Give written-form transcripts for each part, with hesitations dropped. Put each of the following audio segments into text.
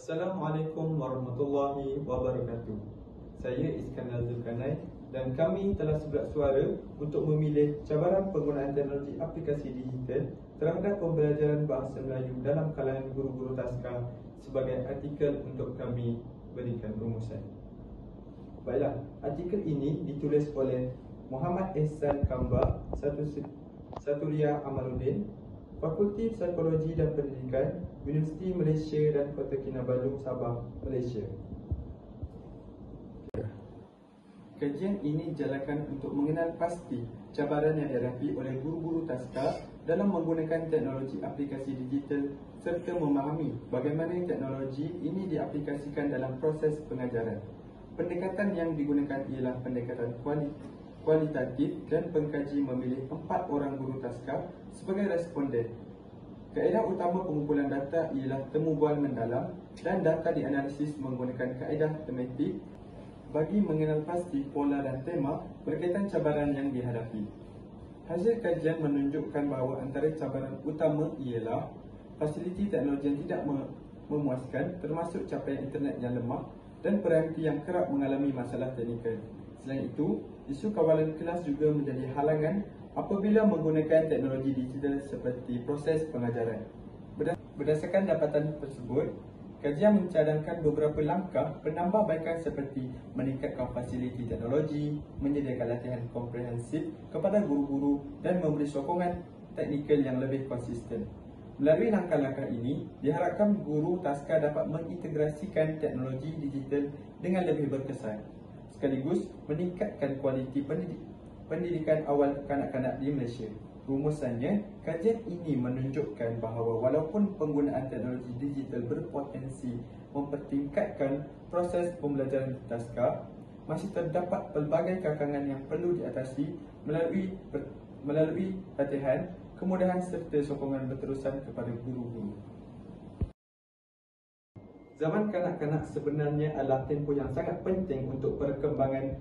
Assalamualaikum warahmatullahi wabarakatuh. Saya Iskandar Zulkarnain dan kami telah seberat suara untuk memilih cabaran penggunaan teknologi aplikasi digital terhadap pembelajaran bahasa Melayu dalam kalangan guru-guru taska sebagai artikel untuk kami berikan rumusan. Baiklah, artikel ini ditulis oleh Muhammad Ehsan Kamba, Satria Amaluddin, Fakulti Psikologi dan Pendidikan, Universiti Malaysia dan Kota Kinabalu, Sabah, Malaysia. Kajian ini dijalankan untuk mengenal pasti cabaran yang dihadapi oleh guru-guru taska dalam menggunakan teknologi aplikasi digital serta memahami bagaimana teknologi ini diaplikasikan dalam proses pengajaran. Pendekatan yang digunakan ialah pendekatan kualitatif dan pengkaji memilih 4 orang guru taska sebagai responden. Kaedah utama pengumpulan data ialah temu bual mendalam dan data dianalisis menggunakan kaedah tematik bagi mengenal pasti pola dan tema berkaitan cabaran yang dihadapi. Hasil kajian menunjukkan bahawa antara cabaran utama ialah fasiliti teknologi yang tidak memuaskan, termasuk capaian internet yang lemah dan peranti yang kerap mengalami masalah teknikal. Selain itu, isu kawalan kelas juga menjadi halangan apabila menggunakan teknologi digital seperti proses pengajaran. Berdasarkan dapatan tersebut, kajian mencadangkan beberapa langkah penambahbaikan seperti meningkatkan fasiliti teknologi, menyediakan latihan komprehensif kepada guru-guru dan memberi sokongan teknikal yang lebih konsisten. Melalui langkah-langkah ini, diharapkan guru taska dapat mengintegrasikan teknologi digital dengan lebih berkesan, sekaligus meningkatkan kualiti pendidikan awal kanak-kanak di Malaysia. Rumusannya, kajian ini menunjukkan bahawa walaupun penggunaan teknologi digital berpotensi mempertingkatkan proses pembelajaran taska, masih terdapat pelbagai kekangan yang perlu diatasi melalui latihan, kemudahan serta sokongan berterusan kepada guru-guru. Zaman kanak-kanak sebenarnya adalah tempoh yang sangat penting untuk perkembangan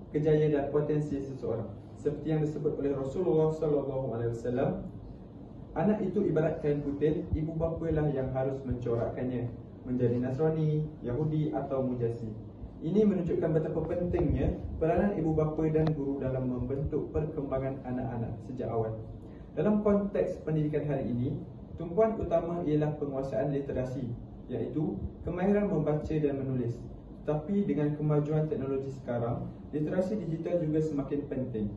kejayaan dan potensi seseorang. Seperti yang disebut oleh Rasulullah SAW, anak itu ibarat kain putih, ibu bapa lah yang harus mencorakkannya menjadi Nasrani, Yahudi atau Mujasi. Ini menunjukkan betapa pentingnya peranan ibu bapa dan guru dalam membentuk perkembangan anak-anak sejak awal. Dalam konteks pendidikan hari ini, tumpuan utama ialah penguasaan literasi, iaitu kemahiran membaca dan menulis. Tetapi dengan kemajuan teknologi sekarang, literasi digital juga semakin penting.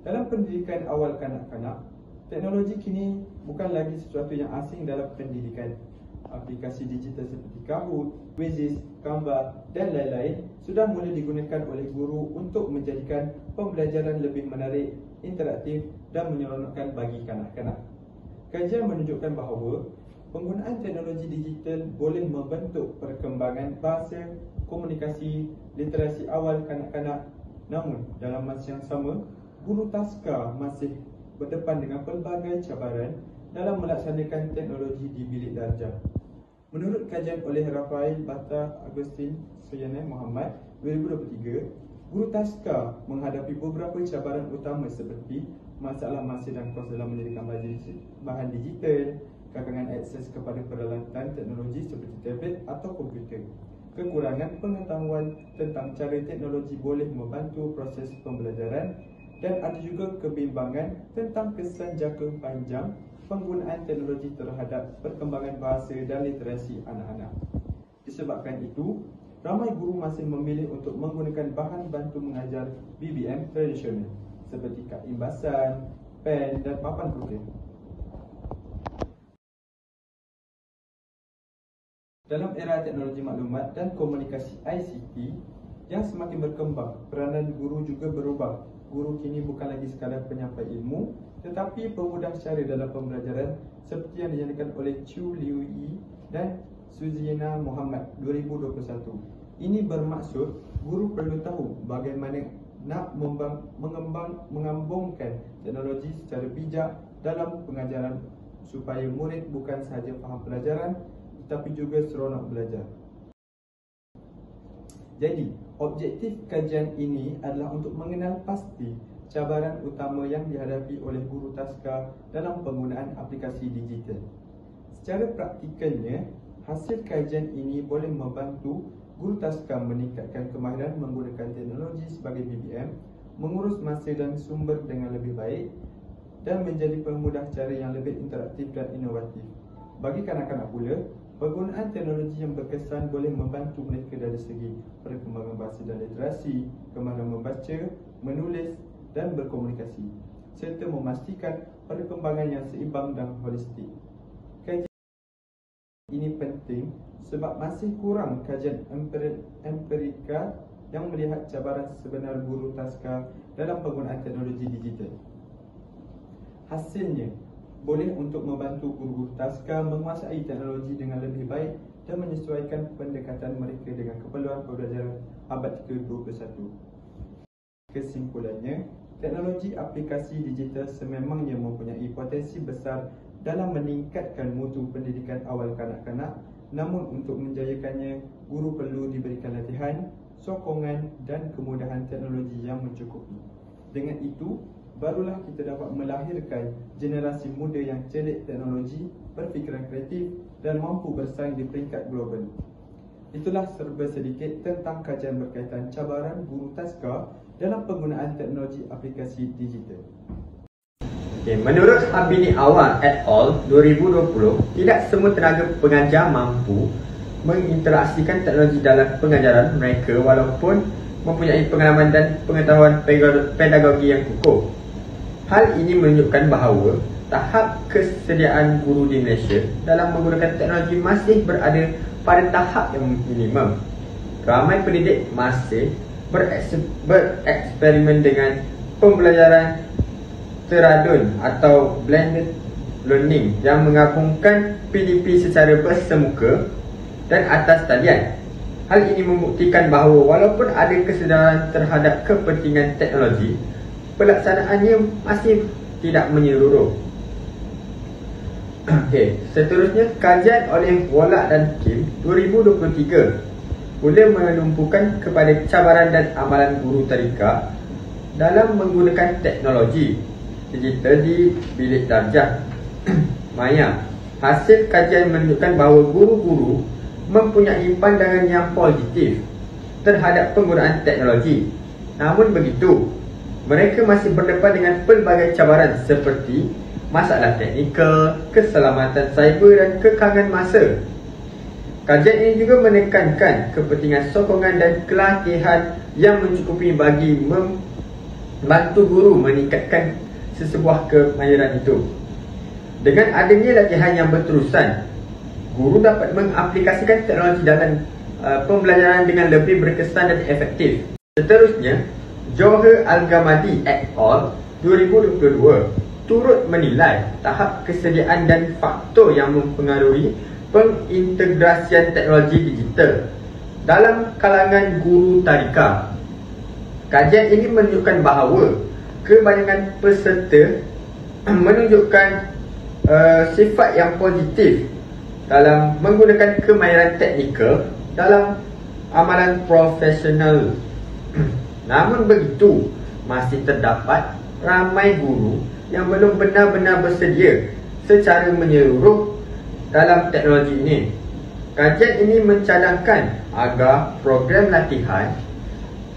Dalam pendidikan awal kanak-kanak, teknologi kini bukan lagi sesuatu yang asing dalam pendidikan. Aplikasi digital seperti Kahoot, Quizzes, Canva dan lain-lain sudah mula digunakan oleh guru untuk menjadikan pembelajaran lebih menarik, interaktif dan menyeronokkan bagi kanak-kanak. Kajian menunjukkan bahawa penggunaan teknologi digital boleh membentuk perkembangan bahasa, komunikasi, literasi awal kanak-kanak. Namun, dalam masa yang sama, guru taska masih berdepan dengan pelbagai cabaran dalam melaksanakan teknologi di bilik darjah. Menurut kajian oleh Rafael Bata Agustin Soyane Muhammad 2023, guru taska menghadapi beberapa cabaran utama seperti masalah masa dan kos dalam menyediakan bahan digital, kekangan akses kepada peralatan teknologi seperti tablet atau komputer, kekurangan pengetahuan tentang cara teknologi boleh membantu proses pembelajaran, dan ada juga kebimbangan tentang kesan jangka panjang penggunaan teknologi terhadap perkembangan bahasa dan literasi anak-anak. Disebabkan itu, ramai guru masih memilih untuk menggunakan bahan bantu mengajar BBM tradisional seperti kad imbasan, pen dan papan putih. Dalam era teknologi maklumat dan komunikasi ICT yang semakin berkembang, peranan guru juga berubah. Guru kini bukan lagi sekadar penyampai ilmu, tetapi pemudah cara dalam pembelajaran seperti yang dinyatakan oleh Chu Liu Yi dan Suzina Muhammad 2021. Ini bermaksud guru perlu tahu bagaimana nak mengambungkan teknologi secara bijak dalam pengajaran supaya murid bukan sahaja faham pelajaran tetapi juga seronok belajar. Jadi, objektif kajian ini adalah untuk mengenal pasti cabaran utama yang dihadapi oleh guru taska dalam penggunaan aplikasi digital. Secara praktikalnya, Hasil kajian ini boleh membantu guru taska meningkatkan kemahiran menggunakan teknologi sebagai BBM, mengurus masa dan sumber dengan lebih baik dan menjadi pemudah cara yang lebih interaktif dan inovatif. Bagi kanak-kanak pula, penggunaan teknologi yang berkesan boleh membantu mereka dari segi perkembangan bahasa dan literasi, kemahiran membaca, menulis dan berkomunikasi, serta memastikan perkembangan yang seimbang dan holistik. Kajian ini penting sebab masih kurang kajian empirikal yang melihat cabaran sebenar guru taska dalam penggunaan teknologi digital. Hasilnya boleh untuk membantu guru taska menguasai teknologi dengan lebih baik dan menyesuaikan pendekatan mereka dengan keperluan pembelajaran abad ke-21. Kesimpulannya, teknologi aplikasi digital sememangnya mempunyai potensi besar dalam meningkatkan mutu pendidikan awal kanak-kanak, namun untuk menjayakannya, guru perlu diberikan latihan, sokongan dan kemudahan teknologi yang mencukupi. Dengan itu, barulah kita dapat melahirkan generasi muda yang celik teknologi, berfikiran kreatif dan mampu bersaing di peringkat global. Itulah serba sedikit tentang kajian berkaitan cabaran guru taska dalam penggunaan teknologi aplikasi digital. Menurut Habini Awang et al. 2020, tidak semua tenaga pengajar mampu menginteraksikan teknologi dalam pengajaran mereka walaupun mempunyai pengalaman dan pengetahuan pedagogi yang kukuh. Hal ini menunjukkan bahawa tahap kesediaan guru di Malaysia dalam menggunakan teknologi masih berada pada tahap yang minimum. Ramai pendidik masih bereksperimen dengan pembelajaran teradun atau blended learning yang menggabungkan PDP secara bersemuka dan atas talian. Hal ini membuktikan bahawa walaupun ada kesedaran terhadap kepentingan teknologi, pelaksanaannya masih tidak menyeluruh. Seterusnya, kajian oleh Wallach dan Kim 2023 mula menumpukan kepada cabaran dan amalan guru tadika dalam menggunakan teknologi digital di bilik darjah maya. Hasil kajian menunjukkan bahawa guru-guru mempunyai pandangan yang positif terhadap penggunaan teknologi. Namun begitu, mereka masih berdepan dengan pelbagai cabaran seperti masalah teknikal, keselamatan cyber dan kekangan masa. Kajian ini juga menekankan kepentingan sokongan dan pelatihan yang mencukupi bagi membantu guru meningkatkan sesebuah kemahiran itu. Dengan adanya latihan yang berterusan, guru dapat mengaplikasikan teknologi dalam pembelajaran dengan lebih berkesan dan efektif. Seterusnya, Johar Al-Ghamadi et al. 2022 turut menilai tahap kesediaan dan faktor yang mempengaruhi pengintegrasian teknologi digital dalam kalangan guru tadika. Kajian ini menunjukkan bahawa kebanyakan peserta menunjukkan sifat yang positif dalam menggunakan kemahiran teknikal dalam amalan profesional. Namun begitu, masih terdapat ramai guru yang belum benar-benar bersedia secara menyeluruh dalam teknologi ini. Kajian ini mencadangkan agar program latihan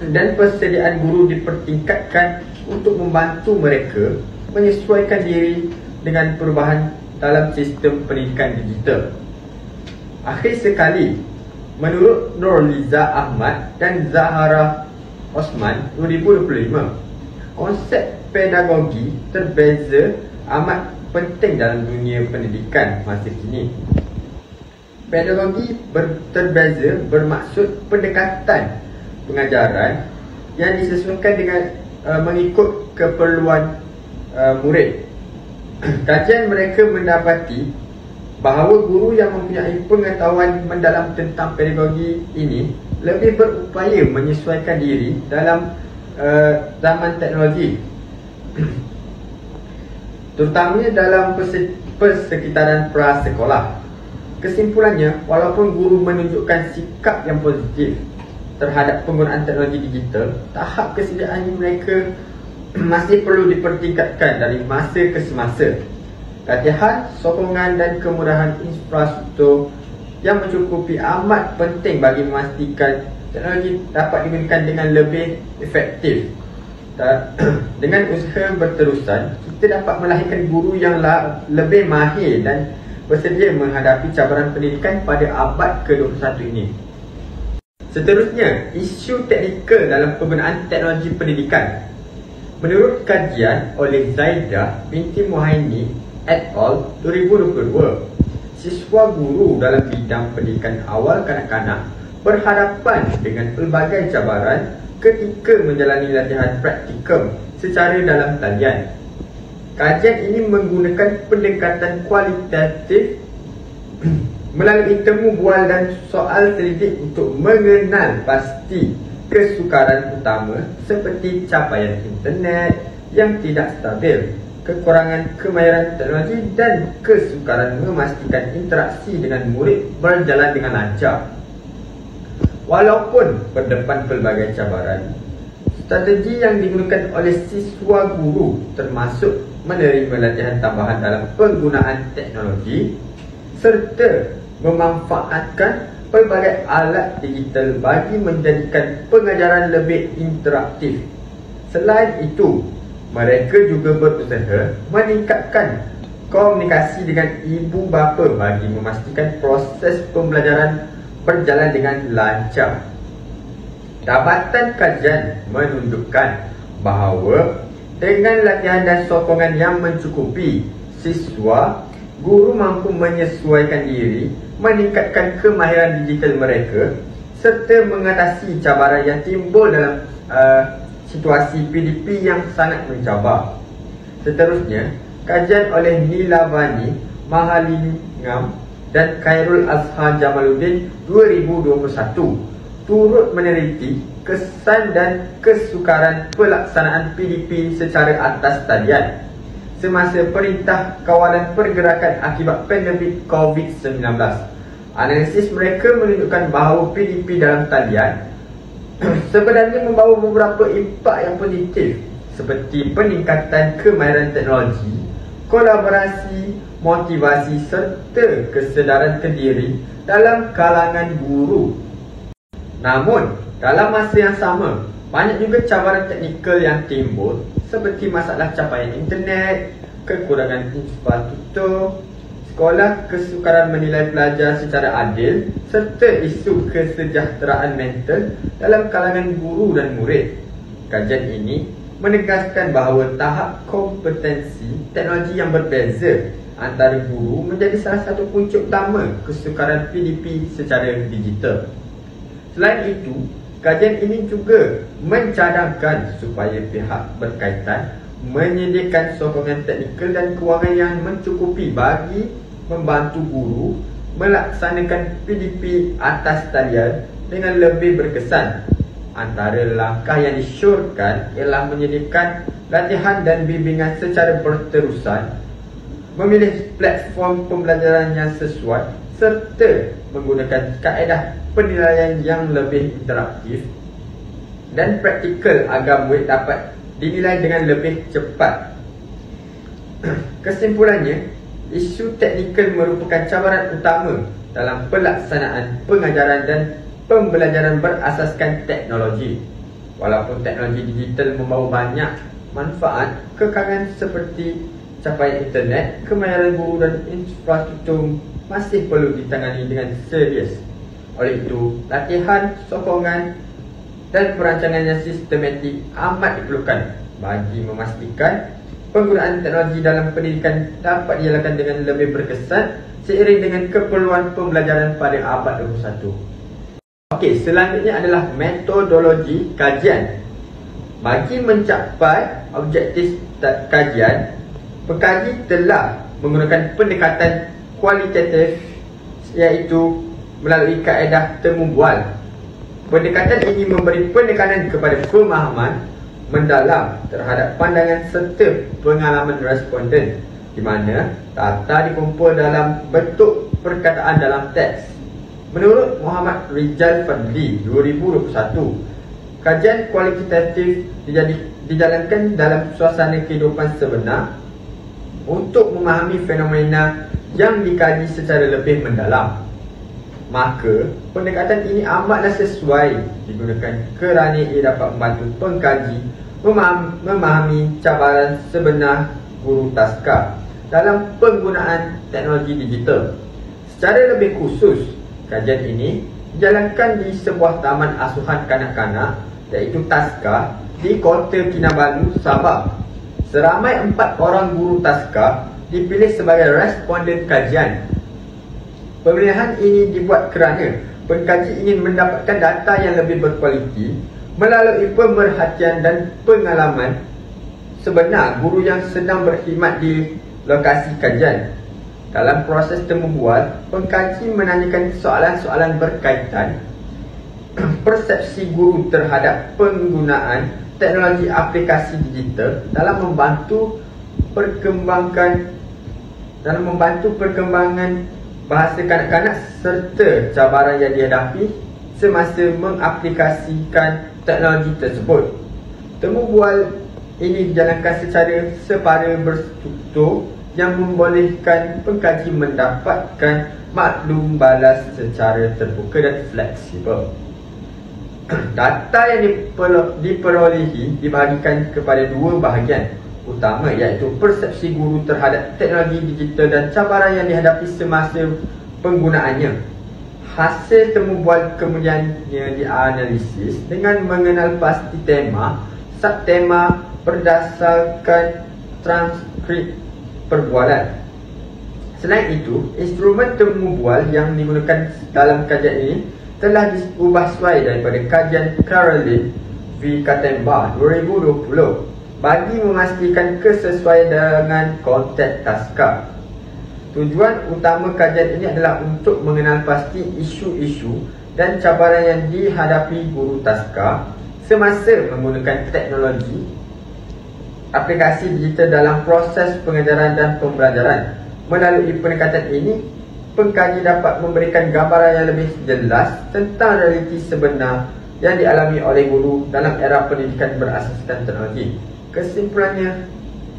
dan persediaan guru dipertingkatkan untuk membantu mereka menyesuaikan diri dengan perubahan dalam sistem pendidikan digital. Akhir sekali, menurut Nurliza Ahmad dan Zahara Osman 2025, konsep pedagogi terbeza amat penting dalam dunia pendidikan masa kini. Pedagogi terbeza bermaksud pendekatan pengajaran yang disesuaikan dengan mengikut keperluan murid. Kajian mereka mendapati bahawa guru yang mempunyai pengetahuan mendalam tentang pedagogi ini lebih berupaya menyesuaikan diri dalam zaman teknologi, terutamanya dalam persekitaran prasekolah. Kesimpulannya, walaupun guru menunjukkan sikap yang positif terhadap penggunaan teknologi digital, tahap kesediaan mereka masih perlu dipertingkatkan dari masa ke semasa. Latihan, sokongan dan kemudahan infrastruktur yang mencukupi amat penting bagi memastikan teknologi dapat digunakan dengan lebih efektif. Dengan usaha berterusan, kita dapat melahirkan guru yang lebih mahir dan bersedia menghadapi cabaran pendidikan pada abad ke-21 ini. Seterusnya, isu teknikal dalam penggunaan teknologi pendidikan. Menurut kajian oleh Zaidah binti Muhaini et al. 2022, siswa guru dalam bidang pendidikan awal kanak-kanak berhadapan dengan pelbagai cabaran ketika menjalani latihan praktikum secara dalam talian. Kajian ini menggunakan pendekatan kualitatif melalui temu bual dan soal selidik untuk mengenal pasti kesukaran utama seperti capaian internet yang tidak stabil, kekurangan kemahiran teknologi dan kesukaran memastikan interaksi dengan murid berjalan dengan lancar. Walaupun berdepan pelbagai cabaran, strategi yang digunakan oleh siswa guru termasuk menerima latihan tambahan dalam penggunaan teknologi serta memanfaatkan pelbagai alat digital bagi menjadikan pengajaran lebih interaktif. Selain itu, mereka juga berusaha meningkatkan komunikasi dengan ibu bapa bagi memastikan proses pembelajaran berjalan dengan lancar. Dapatan kajian menunjukkan bahawa dengan latihan dan sokongan yang mencukupi, siswa guru mampu menyesuaikan diri, meningkatkan kemahiran digital mereka serta mengatasi cabaran yang timbul dalam situasi PDP yang sangat mencabar. Seterusnya, kajian oleh Nilavani Mahalingam dan Khairul Azhar Jamaluddin 2021 turut meneliti kesan dan kesukaran pelaksanaan PDP secara atas talian semasa Perintah Kawalan Pergerakan akibat pandemik COVID-19. Analisis mereka menunjukkan bahawa PDP dalam talian sebenarnya membawa beberapa impak yang positif seperti peningkatan kemahiran teknologi, kolaborasi, motivasi serta kesedaran kendiri dalam kalangan guru. Namun, dalam masa yang sama, banyak juga cabaran teknikal yang timbul seperti masalah capaian internet, kekurangan infrastruktur sekolah, kesukaran menilai pelajar secara adil serta isu kesejahteraan mental dalam kalangan guru dan murid. Kajian ini menegaskan bahawa tahap kompetensi teknologi yang berbeza antara guru menjadi salah satu punca utama kesukaran PDP secara digital. Selain itu, kajian ini juga mencadangkan supaya pihak berkaitan menyediakan sokongan teknikal dan kewangan yang mencukupi bagi membantu guru melaksanakan PDP atas talian dengan lebih berkesan. Antara langkah yang disyorkan ialah menyediakan latihan dan bimbingan secara berterusan, memilih platform pembelajaran yang sesuai serta menggunakan kaedah penilaian yang lebih interaktif dan praktikal agar murid dapat dinilai dengan lebih cepat. Kesimpulannya, isu teknikal merupakan cabaran utama dalam pelaksanaan pengajaran dan pembelajaran berasaskan teknologi. Walaupun teknologi digital membawa banyak manfaat, kekangan seperti capaian internet, kemahiran guru dan infrastruktur masih perlu ditangani dengan serius. Oleh itu, latihan, sokongan dan perancangan yang sistematik amat diperlukan bagi memastikan penggunaan teknologi dalam pendidikan dapat dijalankan dengan lebih berkesan seiring dengan keperluan pembelajaran pada abad 21. Okey, selanjutnya adalah metodologi kajian. Bagi mencapai objektif kajian, pengkaji telah menggunakan pendekatan kualitatif iaitu melalui kaedah temu bual. Pendekatan ini memberi penekanan kepada pemahaman mendalam terhadap pandangan serta pengalaman responden, di mana data dikumpul dalam bentuk perkataan dalam teks. Menurut Muhammad Rijal Fadli 2021, kajian kualitatif dijalankan dalam suasana kehidupan sebenar untuk memahami fenomena yang dikaji secara lebih mendalam. Maka pendekatan ini amatlah sesuai digunakan kerana ia dapat membantu pengkaji memahami cabaran sebenar guru taska dalam penggunaan teknologi digital. Secara lebih khusus, kajian ini dijalankan di sebuah taman asuhan kanak-kanak iaitu Taska di Kota Kinabalu, Sabah. Seramai 4 orang guru Taska dipilih sebagai responden kajian. Pemilihan ini dibuat kerana pengkaji ingin mendapatkan data yang lebih berkualiti melalui pemerhatian dan pengalaman sebenar guru yang sedang berkhidmat di lokasi kajian. Dalam proses temu bual, pengkaji menanyakan soalan-soalan berkaitan persepsi guru terhadap penggunaan teknologi aplikasi digital dalam membantu perkembangan bahasa kanak-kanak serta cabaran yang dihadapi semasa mengaplikasikan teknologi tersebut. Temu bual ini dijalankan secara separa berstruktur yang membolehkan pengkaji mendapatkan maklum balas secara terbuka dan fleksibel. Data yang diperolehi dibahagikan kepada 2 bahagian utama iaitu persepsi guru terhadap teknologi digital dan cabaran yang dihadapi semasa penggunaannya. Hasil temu bual kemudiannya dianalisis dengan mengenal pasti tema, subtema berdasarkan transkrip perbualan. Selain itu, instrumen temu bual yang digunakan dalam kajian ini telah diubah sesuai daripada kajian Caroline V. Katemba 2020 bagi memastikan kesesuaian dengan konteks taska. Tujuan utama kajian ini adalah untuk mengenal pasti isu-isu dan cabaran yang dihadapi guru taska semasa menggunakan teknologi aplikasi digital dalam proses pengajaran dan pembelajaran. Melalui pendekatan ini, pengkaji dapat memberikan gambaran yang lebih jelas tentang realiti sebenar yang dialami oleh guru dalam era pendidikan berasaskan teknologi. Kesimpulannya,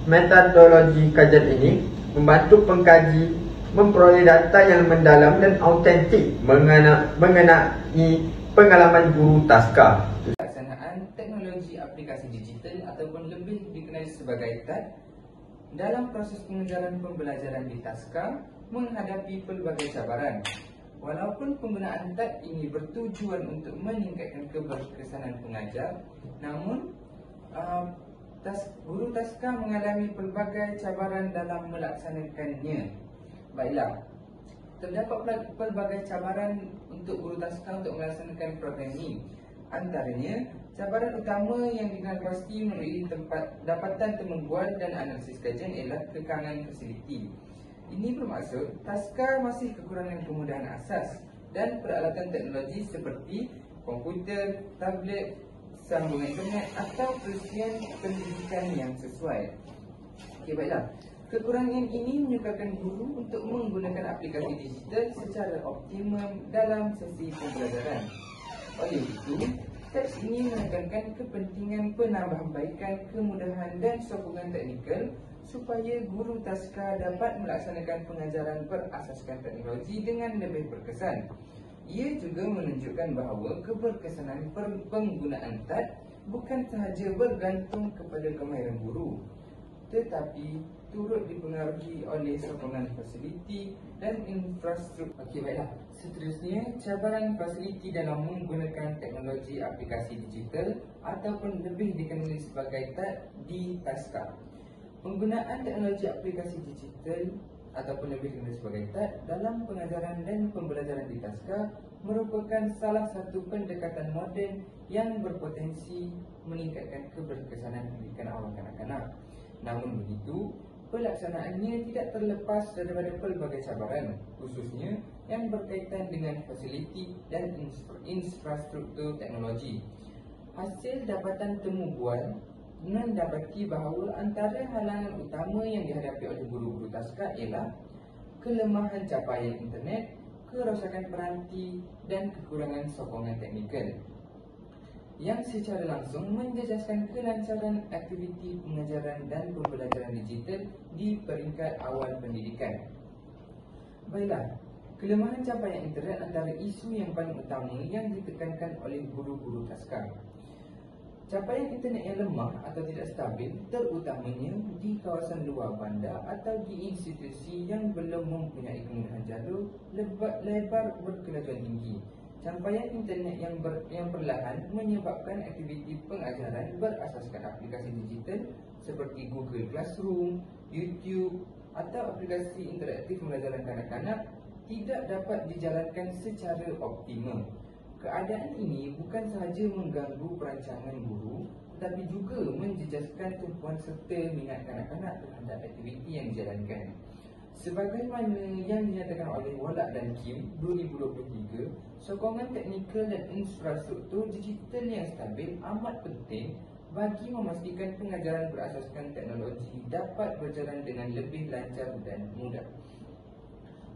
metodologi kajian ini membantu pengkaji memperoleh data yang mendalam dan autentik mengenai pengalaman guru taska. Pelaksanaan teknologi aplikasi digital ataupun lebih dikenali sebagai TAD dalam proses pengajaran pembelajaran di taska menghadapi pelbagai cabaran. Walaupun penggunaan TAD ini bertujuan untuk meningkatkan keberkesanan pengajar, namun guru taska mengalami pelbagai cabaran dalam melaksanakannya. Baiklah, terdapat pelbagai cabaran untuk guru taska untuk melaksanakan program ini. Antaranya, cabaran utama yang dikenal pasti melalui dapatan temu bual dan analisis kajian ialah kekangan fasiliti. Ini bermaksud taska masih kekurangan kemudahan asas dan peralatan teknologi seperti komputer, tablet, sambungan internet atau perisian pendidikan yang sesuai. Okey, baiklah. Kekurangan ini menyebabkan guru untuk menggunakan aplikasi digital secara optimum dalam sesi pembelajaran. Oleh itu, teks ini menekankan kepentingan penambahbaikan kemudahan dan sokongan teknikal supaya guru taska dapat melaksanakan pengajaran berasaskan teknologi dengan lebih berkesan. Ia juga menunjukkan bahawa keberkesanan penggunaan TAD bukan sahaja bergantung kepada kemahiran guru, tetapi turut dipengaruhi oleh sokongan fasiliti dan infrastruktur. Okey, baiklah. Seterusnya, cabaran fasiliti dalam menggunakan teknologi aplikasi digital ataupun lebih dikenali sebagai TAD di taska. Penggunaan teknologi aplikasi digital ataupun lebih dikenali sebagai TAD dalam pengajaran dan pembelajaran di taska merupakan salah satu pendekatan moden yang berpotensi meningkatkan keberkesanan pendidikan awal kanak-kanak. Namun begitu, pelaksanaannya tidak terlepas daripada pelbagai cabaran, khususnya yang berkaitan dengan fasiliti dan infrastruktur teknologi. Hasil dapatan temu bual mendapati bahawa antara halangan utama yang dihadapi oleh guru-guru taska ialah kelemahan capaian internet, kerosakan peranti dan kekurangan sokongan teknikal yang secara langsung menjejaskan kelancaran aktiviti pengajaran dan pembelajaran digital di peringkat awal pendidikan. Baiklah, Kelemahan capaian internet antara isu yang paling utama yang ditekankan oleh guru-guru taska. Capaian internet yang lemah atau tidak stabil terutamanya di kawasan luar bandar atau di institusi yang belum mempunyai kemudahan jalur lebar berkelajuan tinggi. Capaian internet yang perlahan menyebabkan aktiviti pengajaran berasaskan aplikasi digital seperti Google Classroom, YouTube atau aplikasi interaktif pembelajaran kanak-kanak tidak dapat dijalankan secara optimal. Keadaan ini bukan sahaja mengganggu perancangan guru tetapi juga menjejaskan tumpuan serta minat kanak-kanak terhadap aktiviti yang dijalankan. Sebagaimana yang dinyatakan oleh Wallach dan Kim 2023, sokongan teknikal dan infrastruktur digital yang stabil amat penting bagi memastikan pengajaran berasaskan teknologi dapat berjalan dengan lebih lancar dan mudah.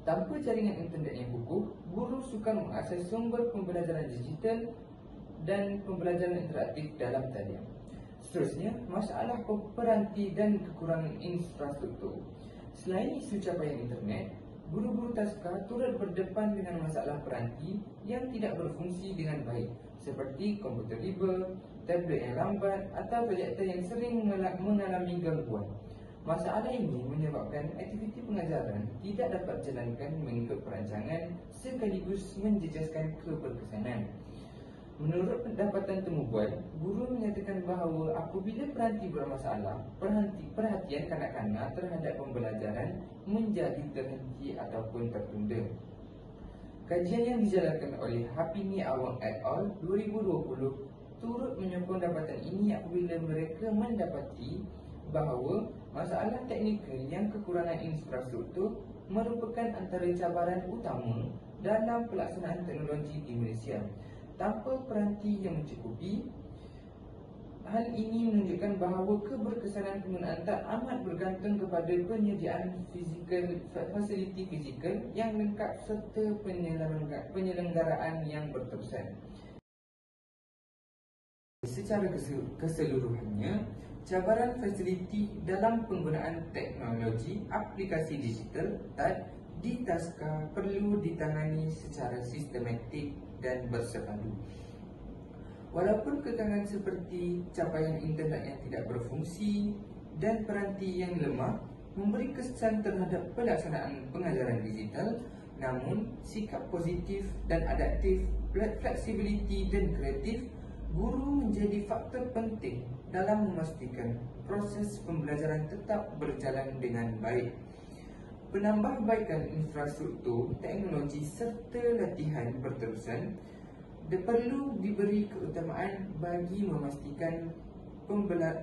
Tanpa jaringan internet yang kukuh, guru sukar mengakses sumber pembelajaran digital dan pembelajaran interaktif dalam talian. Seterusnya, masalah peranti dan kekurangan infrastruktur. Selain isu capaian internet, guru-guru taska turut berdepan dengan masalah peranti yang tidak berfungsi dengan baik seperti komputer riba, tablet yang lambat atau projektor yang sering mengalami gangguan. Masalah ini menyebabkan aktiviti pengajaran tidak dapat dijalankan mengikut perancangan sekaligus menjejaskan keberkesanan. Menurut pendapatan temu bual, guru menyatakan bahawa apabila peranti bermasalah, perhatian kanak-kanak terhadap pembelajaran menjadi terhenti ataupun tertunda. Kajian yang dijalankan oleh Hapini Awang et al. 2020 turut menyokong dapatan ini apabila mereka mendapati bahawa masalah teknikal yang kekurangan infrastruktur merupakan antara cabaran utama dalam pelaksanaan teknologi di Malaysia. Tanpa peranti yang mencukupi, hal ini menunjukkan bahawa keberkesanan penggunaan TAT amat bergantung kepada penyediaan fasiliti fizikal yang lengkap serta penyelenggaraan yang berterusan. Secara keseluruhannya, cabaran fasiliti dalam penggunaan teknologi aplikasi digital TAT di taska perlu ditangani secara sistematik dan bersepadu. Walaupun kekangan seperti capaian internet yang tidak berfungsi dan peranti yang lemah memberi kesan terhadap pelaksanaan pengajaran digital, namun sikap positif dan adaptif, fleksibiliti dan kreatif guru menjadi faktor penting dalam memastikan proses pembelajaran tetap berjalan dengan baik. Penambahbaikan infrastruktur, teknologi serta latihan berterusan perlu diberi keutamaan bagi memastikan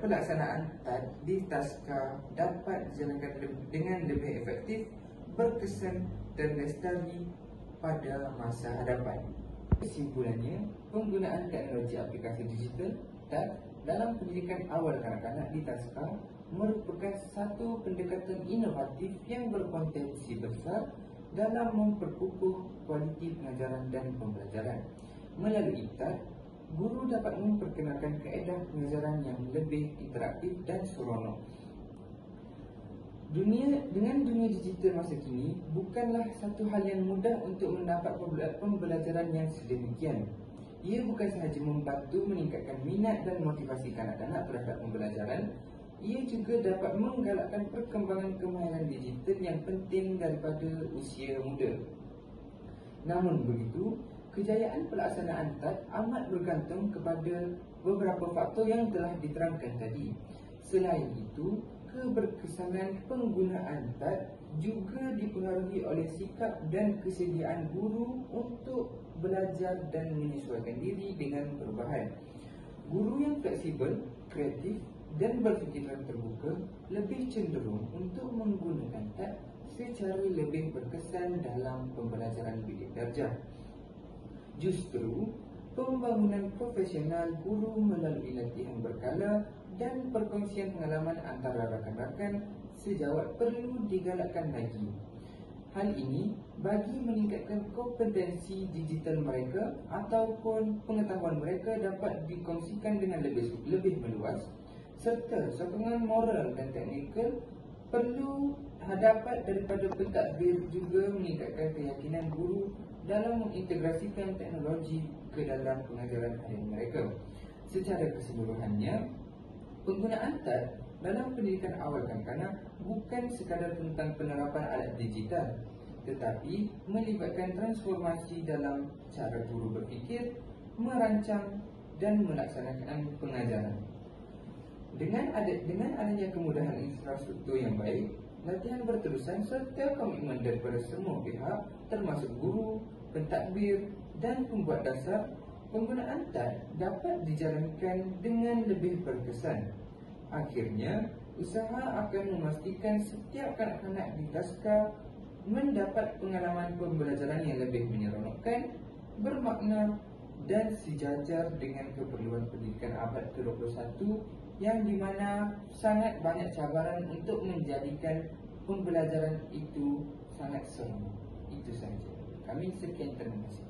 pelaksanaan TAT di taska dapat dijalankan dengan lebih efektif, berkesan dan lestari pada masa hadapan. Kesimpulannya, penggunaan teknologi aplikasi digital TAT dalam pendidikan awal kanak-kanak di taska merupakan satu pendekatan inovatif yang berpotensi besar dalam memperkukuh kualiti pengajaran dan pembelajaran. Melalui TAT, guru dapat memperkenalkan kaedah pengajaran yang lebih interaktif dan seronok. Dengan dunia digital masa kini, bukanlah satu hal yang mudah untuk mendapat pembelajaran yang sedemikian. Ia bukan sahaja membantu meningkatkan minat dan motivasi kanak-kanak terhadap pembelajaran, ia juga dapat menggalakkan perkembangan kemahiran digital yang penting daripada usia muda. Namun begitu, kejayaan pelaksanaan TAT amat bergantung kepada beberapa faktor yang telah diterangkan tadi. Selain itu, keberkesanan penggunaan TAT juga dipengaruhi oleh sikap dan kesediaan guru untuk belajar dan menyesuaikan diri dengan perubahan. Guru yang fleksibel, kreatif dan berfikiran terbuka lebih cenderung untuk menggunakan TAT secara lebih berkesan dalam pembelajaran bidik darjah. Justru, pembangunan profesional guru melalui latihan berkala dan perkongsian pengalaman antara rakan-rakan sejawat perlu digalakkan lagi. Hal ini bagi meningkatkan kompetensi digital mereka ataupun pengetahuan mereka dapat dikongsikan dengan lebih meluas, serta sokongan moral dan teknikal perlu dapat daripada pentadbir juga meningkatkan keyakinan guru dalam mengintegrasikan teknologi ke dalam pengajaran harian mereka. Secara keseluruhannya, penggunaan TAT dalam pendidikan awal kanak-kanak bukan sekadar tentang penerapan alat digital, tetapi melibatkan transformasi dalam cara guru berfikir, merancang dan melaksanakan pengajaran. Dengan adanya kemudahan infrastruktur yang baik, latihan berterusan serta komitmen daripada semua pihak termasuk guru, pentadbir dan pembuat dasar, penggunaan TAT dapat dijalankan dengan lebih berkesan. Akhirnya, usaha akan memastikan setiap kanak-kanak di Taska mendapat pengalaman pembelajaran yang lebih menyeronokkan, bermakna dan sejajar dengan keperluan pendidikan abad ke-21 yang di mana sangat banyak cabaran untuk menjadikan pembelajaran itu sangat seronok. Itu sahaja. Kami sekian, terima kasih.